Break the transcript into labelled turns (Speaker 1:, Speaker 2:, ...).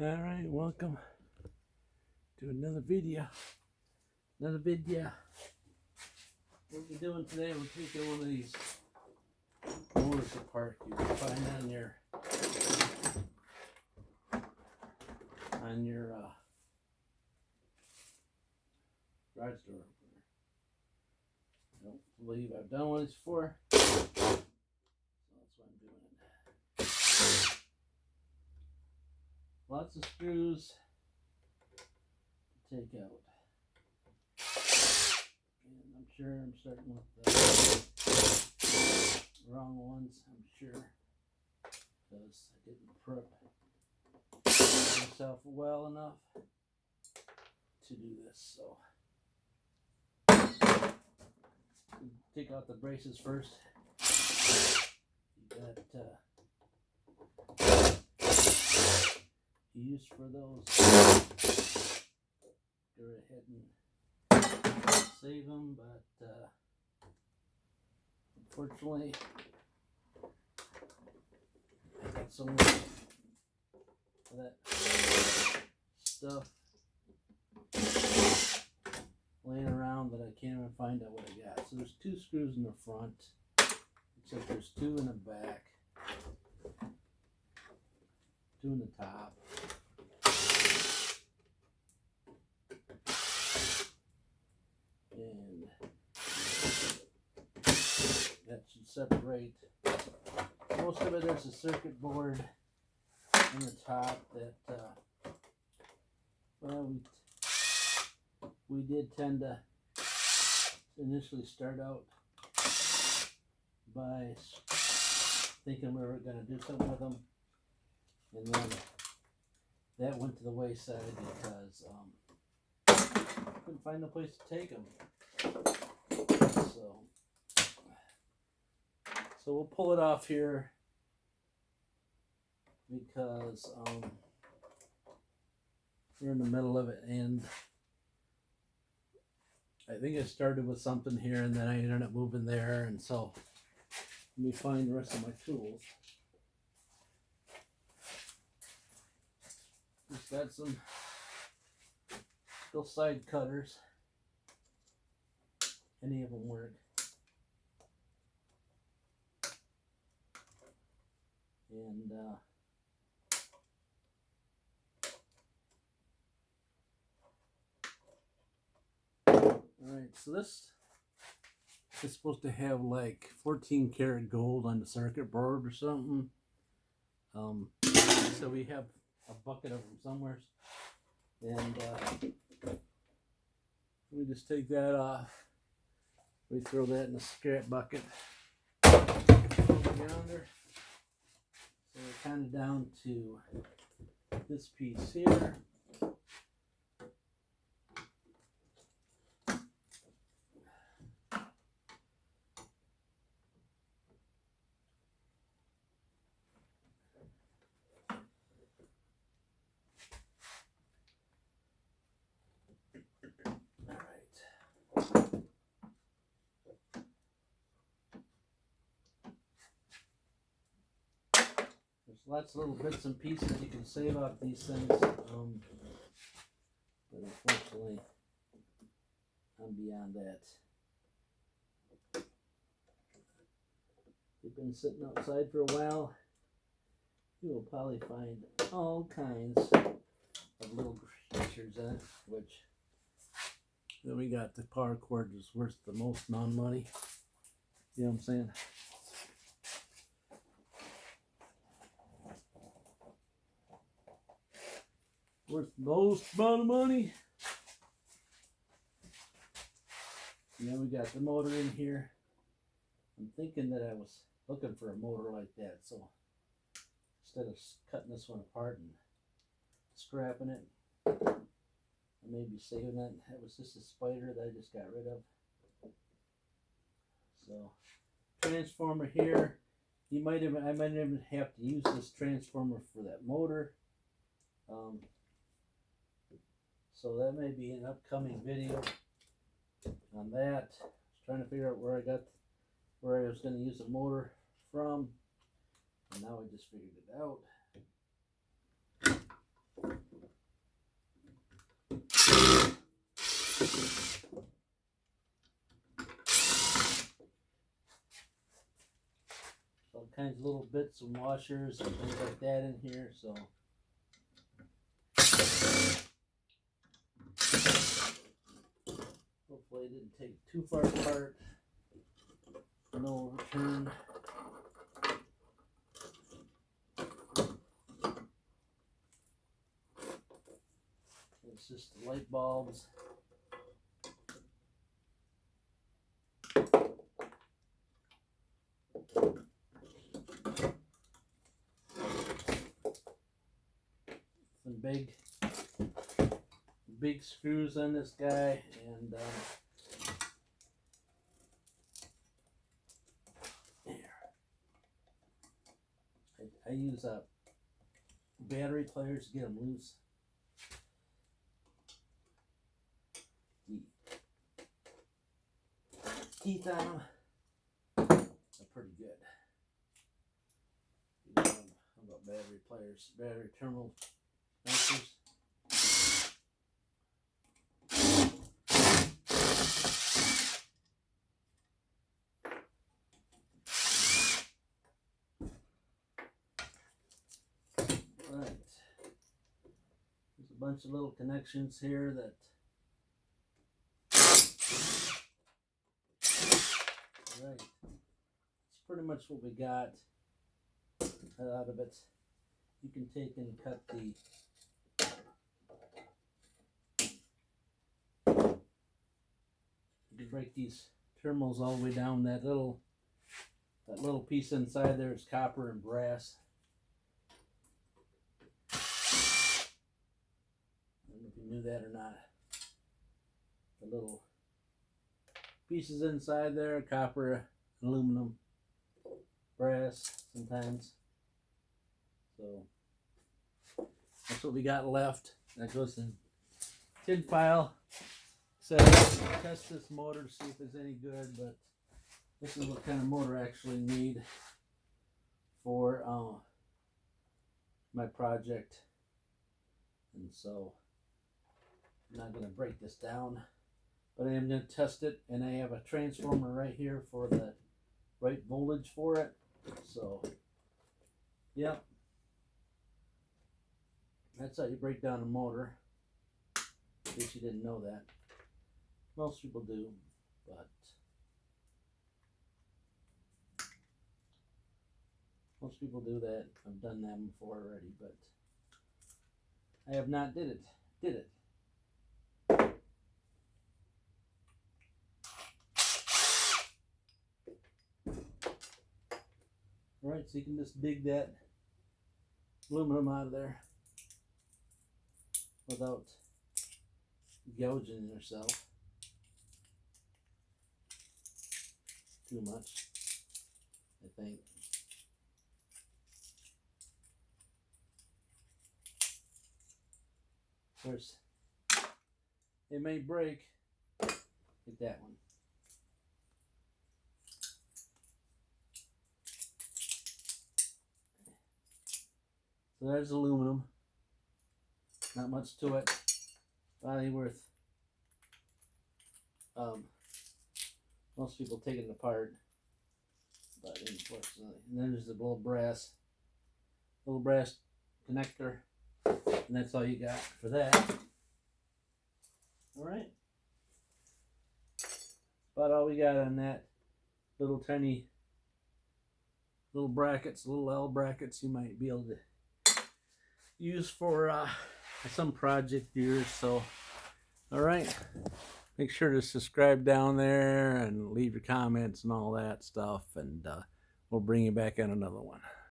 Speaker 1: Alright, welcome to another video. What we're doing today, we're taking one of these motors apart you can find on your garage door opener. I don't believe I've done one of these before, so that's why I'm doing it. Lots of screws to take out. And I'm sure I'm starting with the wrong ones, I'm sure, because I didn't prep myself well enough to do this. So take out the braces first. You got use for those. Go ahead and save them, but unfortunately I got so much of that stuff laying around that I can't even find out what I got. So there's 2 screws in the front, except there's 2 in the back, 2 in the top. And that should separate most of it. There's a circuit board on the top that we did tend to initially start out by thinking we were going to do something with them, and then that went to the wayside because couldn't find a place to take them. So we'll pull it off here because we're in the middle of it, and I think I started with something here and then I ended up moving there, and so let me find the rest of my tools. Just got some still side cutters. Any of them work. And alright, so this is supposed to have like 14 karat gold on the circuit board or something. So we have a bucket of them somewhere, and we just take that off. We throw that in the scrap bucket over yonder. So we're kind of down to this piece here. Lots of little bits and pieces you can save off these things, but unfortunately I'm beyond that. They've been sitting outside for a while. You will probably find all kinds of little creatures in it, which then we got the power cord is worth the most amount of money. You know what I'm saying? Worth the most amount of money. And then we got the motor in here. I'm thinking that I was looking for a motor like that, so instead of cutting this one apart and scrapping it, I may be saving it. That was just a spider that I just got rid of. So transformer here. I might even have to use this transformer for that motor. So that may be an upcoming video on that. I was trying to figure out where I was going to use the motor from, and now I just figured it out. All kinds of little bits and washers and things like that in here, so hopefully it didn't take too far apart. No overturn. It's just the light bulbs. Some big screws on this guy, and I use battery pliers to get them loose. The teeth on them are pretty good. How about battery pliers? Battery terminal wrenches. Right. There's a bunch of little connections here that right. That's pretty much what we got out of it. You can take and cut you can break these terminals all the way down. That little piece inside there is copper and brass. I don't know if you knew that or not. The little pieces inside there, copper, aluminum, brass sometimes. So that's what we got left. That goes in tin file. So test this motor to see if it's any good, but this is what kind of motor I actually need for my project. And so I'm not going to break this down, but I am going to test it, and I have a transformer right here for the right voltage for it. So yep, that's how you break down a motor, in case you didn't know that. Most people do, but most people do that. I've done that before already, but I have not did it. Alright, so you can just dig that aluminum out of there without gouging yourself too much, I think. Of course, it may break, like that one. So there's aluminum. Not much to it. Probably worth most people take it apart, but unfortunately. And then there's the little brass connector, and that's all you got for that. All right, about all we got on that. Little tiny little brackets, little L brackets you might be able to use for some project here. So all right, make sure to subscribe down there and leave your comments and all that stuff, and we'll bring you back on another one.